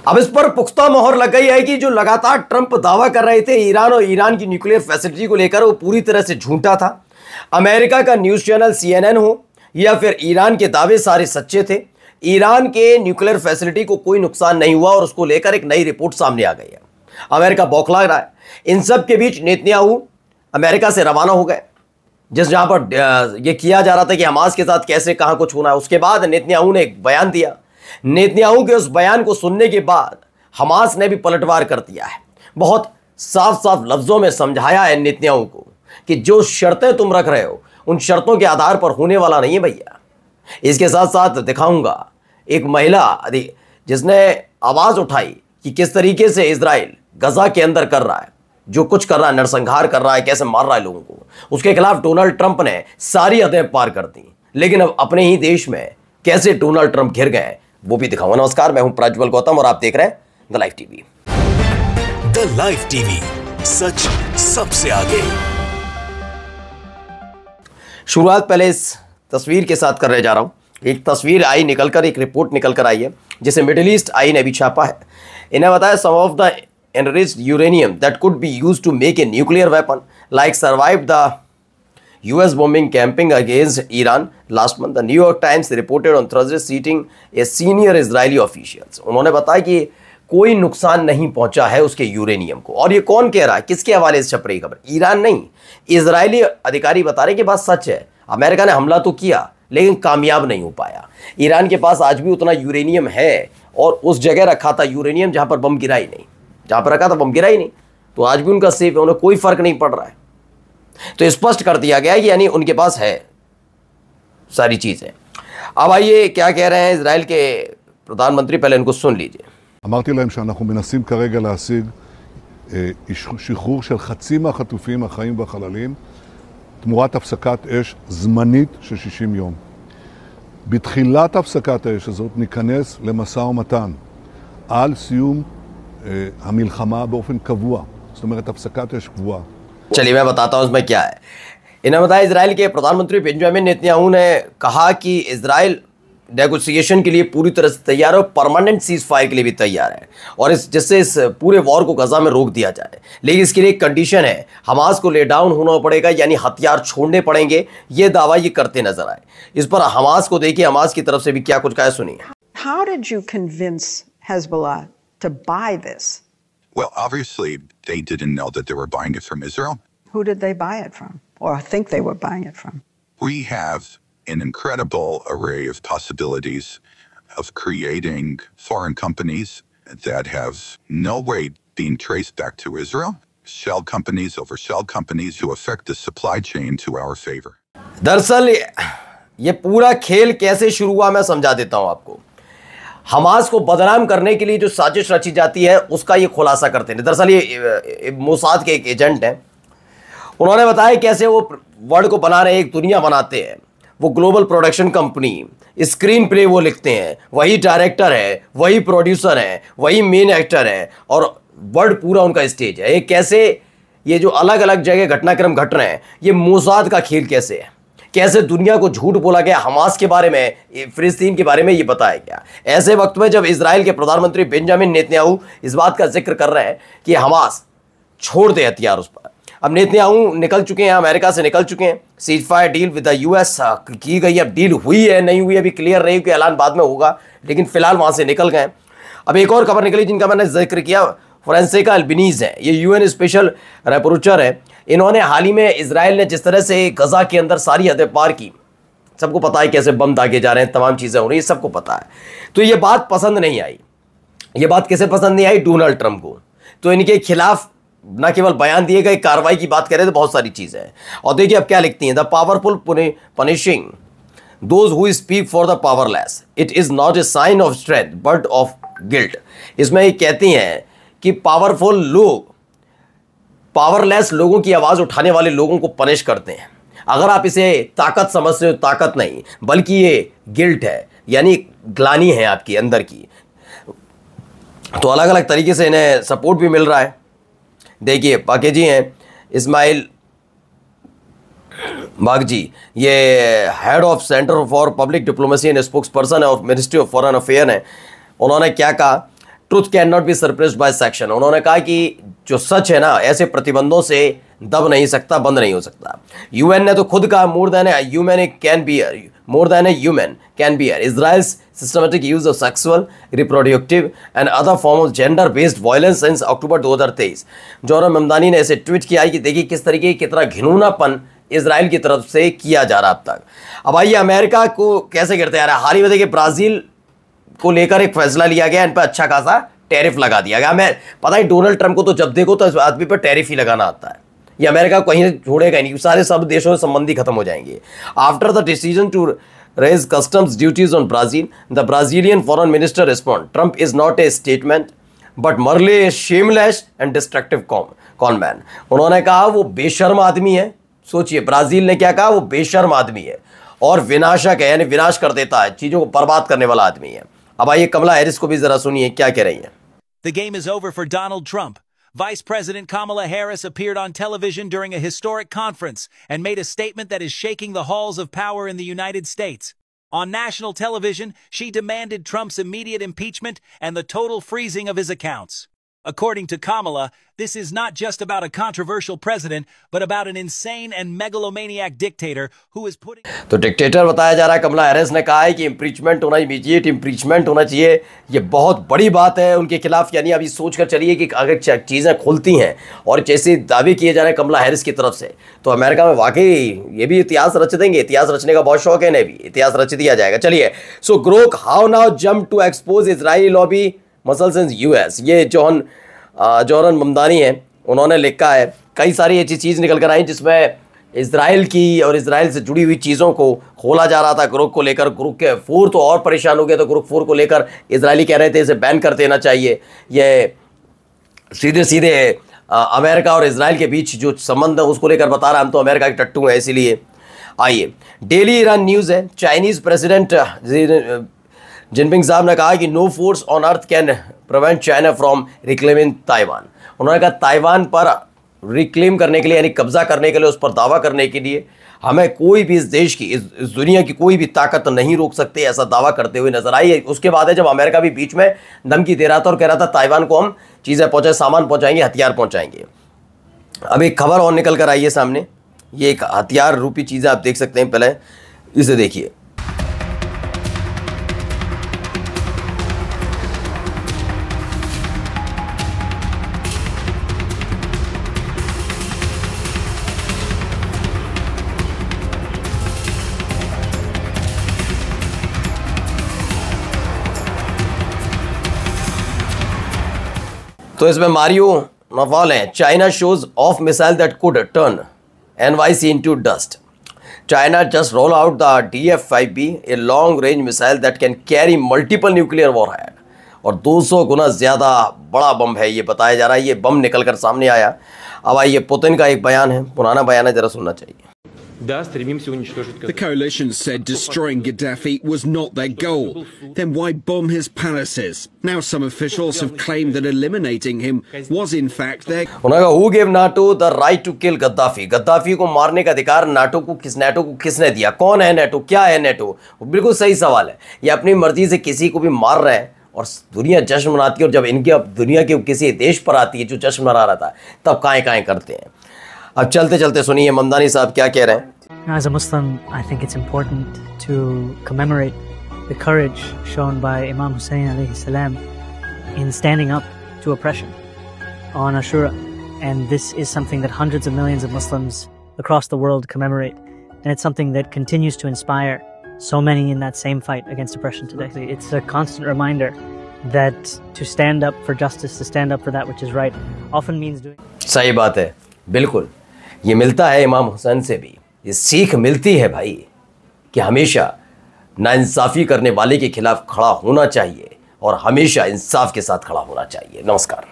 अब इस पर पुख्ता मोहर लग गई है कि जो लगातार ट्रंप दावा कर रहे थे ईरान और ईरान की न्यूक्लियर फैसिलिटी को लेकर, वो पूरी तरह से झूठा था। अमेरिका का न्यूज चैनल CNN हो या फिर ईरान के दावे सारे सच्चे थे। ईरान के न्यूक्लियर फैसिलिटी को कोई नुकसान नहीं हुआ और उसको लेकर एक नई रिपोर्ट सामने आ गई है। अमेरिका बौखला रहा है। इन सब के बीच नेतन्याहू अमेरिका से रवाना हो गए, जहां पर यह किया जा रहा था कि हमास के साथ कैसे कहां कुछ होना है। उसके बाद नेतन्याहू ने एक बयान दिया। नेतन्याहू के उस बयान को सुनने के बाद हमास ने भी पलटवार कर दिया है। बहुत साफ साफ लफ्जों में समझाया है नेतन्याहू को कि जो शर्तें तुम रख रहे हो उन शर्तों के आधार पर होने वाला नहीं है भैया। इसके साथ साथ दिखाऊंगा एक महिला जिसने आवाज उठाई कि किस तरीके से इजराइल गजा के अंदर कर रहा है, जो कुछ कर रहा है, नरसंहार कर रहा है, कैसे मार रहा है लोगों को। उसके खिलाफ डोनाल्ड ट्रंप ने सारी हदें पार कर दी, लेकिन अब अपने ही देश में कैसे डोनाल्ड ट्रंप घिर गए वो भी दिखाऊंगा। नमस्कार, मैं हूं प्रज्वल गौतम और आप देख रहे हैं the live TV. The live TV, सच सबसे आगे। शुरुआत पहले इस तस्वीर के साथ करने जा रहा हूं। एक तस्वीर आई निकलकर, एक रिपोर्ट निकलकर आई है जिसे मिडिल ईस्ट आई ने भी छापा है। इन्हें बताया some of the enriched uranium that could be used to make a nuclear weapon like survived the US bombing campaign against Iran last month. The New York Times reported on Thursday citing a senior Israeli officials. उन्होंने बताया कि कोई नुकसान नहीं पहुंचा है उसके uranium को। और ये कौन कह रहा है, किसके हवाले से छप रही खबर? ईरान नहीं, इजरायली अधिकारी बता रहे कि बात सच है। अमेरिका ने हमला तो किया लेकिन कामयाब नहीं हो पाया। ईरान के पास आज भी उतना यूरेनियम है और उस जगह रखा था यूरेनियम जहां पर बम गिरा ही नहीं, जहां पर रखा था बम गिरा ही नहीं, तो आज भी उनका सेफ है, उन्हें कोई फर्क नहीं पड़ रहा है। तो स्पष्ट कर दिया गया कि यानी उनके पास है सारी चीजें। अब आइए क्या कह रहे हैं इजराइल के प्रधानमंत्री, पहले इनको सुन लीजिए। אמרתי להם שאנחנו מנסים כרגע להשיג שחרור של חצי מהחטופים החיים והחללים תמורת הפסקת אש זמנית של 60 יום. בתחילת הפסקת האש הזאת ניכנס למשא ומתן על סיום המלחמה באופן קבוע, זאת אומרת הפסקת אש קבועה. चलिए मैं बताता हूं इसमें क्या है। इन्हें बताया इजराइल के प्रधानमंत्री बेंजामिन नेतन्याहू ने कहा कि इजराइल नेगोशिएशन के लिए पूरी तरह से तैयार है और परमानेंट सीज फायर के लिए भी तैयार है, और जिससे इस पूरे वॉर को गजा में रोक दिया जाए। लेकिन इसके लिए एक कंडीशन है, हमास को ले डाउन होना पड़ेगा, यानी हथियार छोड़ने पड़ेंगे। ये दावा ये करते नजर आए। इस पर हमास को देखिए, हमास की तरफ से भी क्या कुछ कहा सुनिए। How did you convince Hezbollah to buy this? Well, obviously, they didn't know that they were buying it from Israel. Who did they buy it from, or think they were buying it from? We have an incredible array of possibilities of creating foreign companies that have no way being traced back to Israel. Shell companies over shell companies who affect the supply chain to our favor. दरअसल ये पूरा खेल कैसे शुरू हुआ मैं समझा देता हूं आपको। हमास को बदनाम करने के लिए जो साजिश रची जाती है उसका ये खुलासा करते हैं। दरअसल ये मोसाद के एक एजेंट हैं। उन्होंने बताया कैसे वो वर्ड को बना रहे हैं, एक दुनिया बनाते हैं। वो global production company, screen play वो लिखते हैं, वही डायरेक्टर है, वही प्रोड्यूसर है, वही मेन एक्टर है, और वर्ड पूरा उनका स्टेज है। ये कैसे ये जो अलग अलग जगह घटनाक्रम घट रहे हैं, ये मोसाद का खेल कैसे है, कैसे दुनिया को झूठ बोला गया हमास के बारे में, फिलिस्तीन के बारे में ये बताया गया। ऐसे वक्त में जब इजराइल के प्रधानमंत्री बेंजामिन नेतन्याहू इस बात का जिक्र कर रहे हैं कि हमास छोड़ दे हथियार उस पर। अब नेतन्याहू निकल चुके हैं, अमेरिका से निकल चुके हैं। Cease fire deal with the US की गई, अब डील हुई है नहीं हुई अभी क्लियर नहीं, कि ऐलान बाद में होगा, लेकिन फिलहाल वहां से निकल गए। अब एक और खबर निकली जिनका मैंने जिक्र किया, फ्रांसेका अल्बनीज़ है, ये यूएन स्पेशल रिपोर्टर है। इन्होंने हाल ही में इजराइल ने जिस तरह से गजा के अंदर सारी हदें पार की, सबको पता है कैसे बम दागे जा रहे हैं, तमाम चीज़ें हो रही है, सबको पता है। तो ये बात पसंद नहीं आई। ये बात किसे पसंद नहीं आई? डोनाल्ड ट्रंप को। तो इनके खिलाफ न केवल बयान दिए गए, कार्रवाई की बात करें तो बहुत सारी चीज़ें हैं। और देखिए अब क्या लिखती हैं, the powerful punishing those who speak for the powerless, it is not a sign of strength but of guilt. इसमें ये कहती हैं कि पावरफुल लोग पावरलेस लोगों की आवाज़ उठाने वाले लोगों को पनिश करते हैं। अगर आप इसे ताकत समझते हो, ताकत नहीं बल्कि ये गिल्ट है, यानी ग्लानी है आपकी अंदर की। तो अलग अलग तरीके से इन्हें सपोर्ट भी मिल रहा है। देखिए पाकेजी हैं इस्माइल बागजी, ये head of centre for public diplomacy and spokesperson of ministry of foreign affair हैं। उन्होंने क्या कहा, truth can not be suppressed by section. उन्होंने कहा कि जो सच है ना, ऐसे प्रतिबंधों से दब नहीं सकता, बंद नहीं हो सकता। यूएन ने तो खुद कहा more than a human can bear Israel's systematic use of sexual, reproductive and other form of gender based violence since अक्टूबर 2023। जोहरा ममदानी ने ऐसे ट्वीट किया कि देखिए किस तरीके कितना घिनौनापन इजराइल की तरफ से किया जा रहा अब तक। अब आइए अमेरिका को कैसे गिरते आ रहा है। हाल ही में देखिए ब्राजील को लेकर एक फैसला लिया गया, इन पर अच्छा खासा टैरिफ लगा दिया गया। मैं पता है डोनाल्ड ट्रंप को तो जब देखो तो इस आदमी पर टैरिफ ही लगाना आता है। ये अमेरिका को कहीं छोड़ेगा नहीं, सारे सब देशों से संबंधी खत्म हो जाएंगे। After the decision to raise customs duties on Brazil, the Brazilian foreign minister responded, Trump is not a statement but merely a shameless and destructive con man। उन्होंने कहा वो बेशर्म आदमी है। सोचिए ब्राजील ने क्या कहा, वो बेशर्म आदमी है और विनाशक है, यानी विनाश कर देता है, चीजों को बर्बाद करने वाला आदमी है। अब आइए कमला हैरिस को भी जरा सुनिए क्या कह रही है। The game is over for Donald Trump. Vice President Kamala Harris appeared on television during a historic conference and made a statement that is shaking the halls of power in the United States. On national television, she demanded Trump's immediate impeachment and the total freezing of his accounts. According to Kamala, this is not just about a controversial president, but about an insane and megalomaniac dictator who is putting... तो dictator बताया जा रहा है। कमला Harris ने कहा है कि impeachment होना, इमीडिएट इम्पीचमेंट होना चाहिए। ये बहुत बड़ी बात है उनके खिलाफ। यानी अभी सोच कर चलिए कि अगर चीज़ें खुलती हैं और जैसे दावे किए जा रहे हैं कमला हैरिस की तरफ से, तो अमेरिका में वाकई ये भी इतिहास रच देंगे। इतिहास रचने का बहुत शौक है इन्हें भी, इतिहास रच दिया जाएगा। चलिए, so Grok how now jump to expose Israeli lobby muscles in US. ये जोहरन ममदानी है, उन्होंने लिखा है कई सारी ऐसी चीज़ निकल कर आई जिसमें इजराइल की और इजराइल से जुड़ी हुई चीज़ों को खोला जा रहा था। ग्रुप को लेकर, ग्रुप के 4 तो और परेशान हो गए, तो ग्रुप 4 को लेकर इजरायली कह रहे थे इसे बैन कर देना चाहिए। ये सीधे सीधे अमेरिका और इजराइल के बीच जो संबंध है उसको लेकर बता रहा, हम तो अमेरिका के टट्टू हैं इसीलिए। आइए, डेली ईरान न्यूज़ है। चाइनीज़ प्रेसिडेंट जिनपिंग साहब ने कहा कि no force on earth can prevent China from reclaiming Taiwan. उन्होंने कहा ताइवान पर रिक्लेम करने के लिए, यानी कब्जा करने के लिए, उस पर दावा करने के लिए हमें कोई भी इस देश की, इस दुनिया की कोई भी ताकत नहीं रोक सकती, ऐसा दावा करते हुए नजर आई। उसके बाद है जब अमेरिका भी बीच में धमकी दे रहा था और कह रहा था ताइवान को हम चीज़ें पहुँचाए, सामान पहुँचाएंगे, हथियार पहुँचाएंगे। अब एक खबर और निकल कर आई है सामने, ये एक हथियार रूपी चीज़ आप देख सकते हैं। पहले इसे देखिए। तो इसमें मारियो नवाल है। China shows of missile that could turn NYC into dust. China just rolled out the DF-5B, a long-range missile that can carry multiple nuclear warhead. और 200 गुना ज़्यादा बड़ा बम है ये बताया जा रहा है। ये बम निकलकर सामने आया। अब आइए पुतिन का एक बयान है, पुराना बयान है, जरा सुनना चाहिए। The coalition said destroying Gaddafi was not their goal. Then why bomb his palaces? Now some officials have claimed that eliminating him was in fact their... उन्होंने कहा, Who gave NATO the right to kill Gaddafi? Gaddafi को मारने का अधिकार NATO को किसने दिया? कौन है नाटो? क्या है नाटो? बिल्कुल सही सवाल है। ये अपनी मर्जी से किसी को भी मार रहे हैं और दुनिया जश्न मनाती है। और जब इनके अब दुनिया के किसी देश पर आती है जो जश्न मना रहा था, तब काएं करते हैं। अब चलते चलते सुनिए ममदानी साहब क्या कह रहे हैं। As a Muslim, I think it's important to commemorate the courage shown by Imam Hussein alayhi salam in standing up to oppression on Ashura. And this is something that hundreds of millions of Muslims across the world commemorate. And it's something that continues to inspire so many in that same fight against oppression today. It's a constant reminder that to stand up for justice, to stand up for that which is right, often means doing... सही बात है, बिल्कुल। ये मिलता है इमाम हुसैन से भी, ये सीख मिलती है भाई कि हमेशा नाइंसाफ़ी करने वाले के खिलाफ खड़ा होना चाहिए और हमेशा इंसाफ के साथ खड़ा होना चाहिए। नमस्कार।